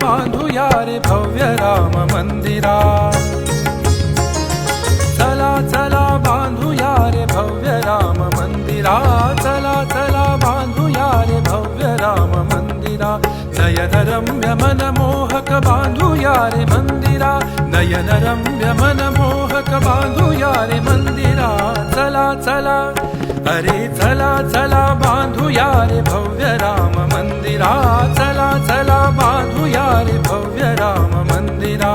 बांधूया रे भव्य राम मंदिरा। चला चला बांधूया रे भव्य राम मंदिरा। चला चला बांधूया रे भव्य राम मंदिरा। नयनरम्य मनमोहक बांधूया रे मंदिरा। नयनरम्य मनमोहक बांधूया रे मंदिरा। चला चला अरे चला चला बांधूया रे भव्य राम मंदिरा। चला चला बांधूया रे भव्य राम मंदिरा।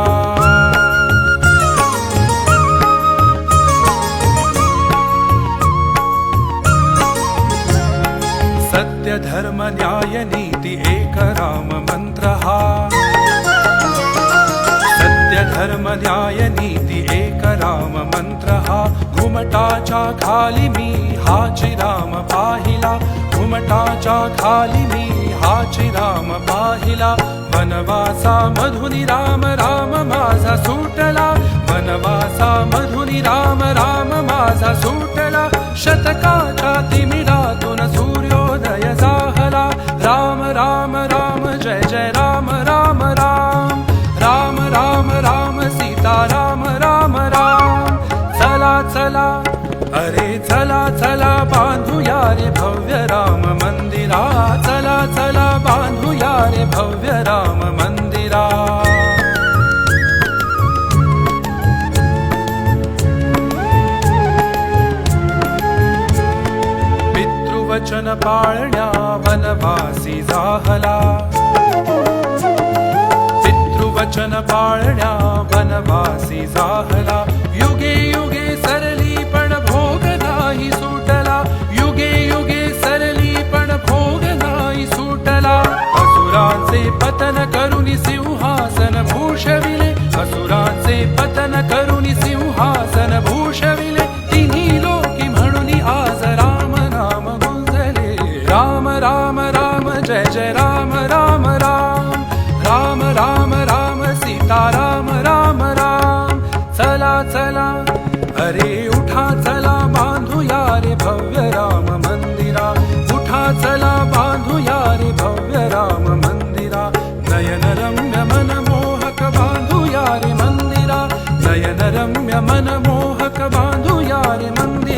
सत्य धर्म न्याय नीति एक राम मंत्र हा। सत्य धर्म न्याय नीति एक राम मंत्र हा। घुमटाच्या खाली मी हाची राम पाहिला। घुमटाच्या खाली मी हाची राम पाहिला। वनवासा मधुनी राम राम माझा सुटला। वनवासा मधुनी राम राम माझा सुटला। शतकाच्या तिमिरातून सूर्योदय जाहला। राम राम राम जय जय राम राम राम। राम राम राम सीता राम राम राम। चला चला अरे चला चला बांधूया रे भव्य राम मंदिरा। चला चला बांधूया रे भव्य राम मंदिरा। पितृवचन पाळण्या वनवासी जाहला। पितृवचन पाळण्या वनवासी जाहला। युगे युगे सरली पण भोग नाही सुटला। युगे युगे सरली पण भोग नाही सुटला। असुरांचे पतन करुनी सिंहासन भूषविले। असुरांचे पतन करुनी सिंहासन भूषविले। तिन्ही लोकी म्हणून आज राम नाम गुंजले। राम राम राम जय जय राम राम राम। राम राम राम सीता राम राम राम। चला चला अरे उठा चला बांधूया रे भव्य राम मंदिरा। उठा चला बांधूया रे भव्य राम मंदिरा। नयनरम्य मनमोहक बांधूया रे मंदिरा। नयनरम्य मनमोहक बांधूया रे मंदिरा।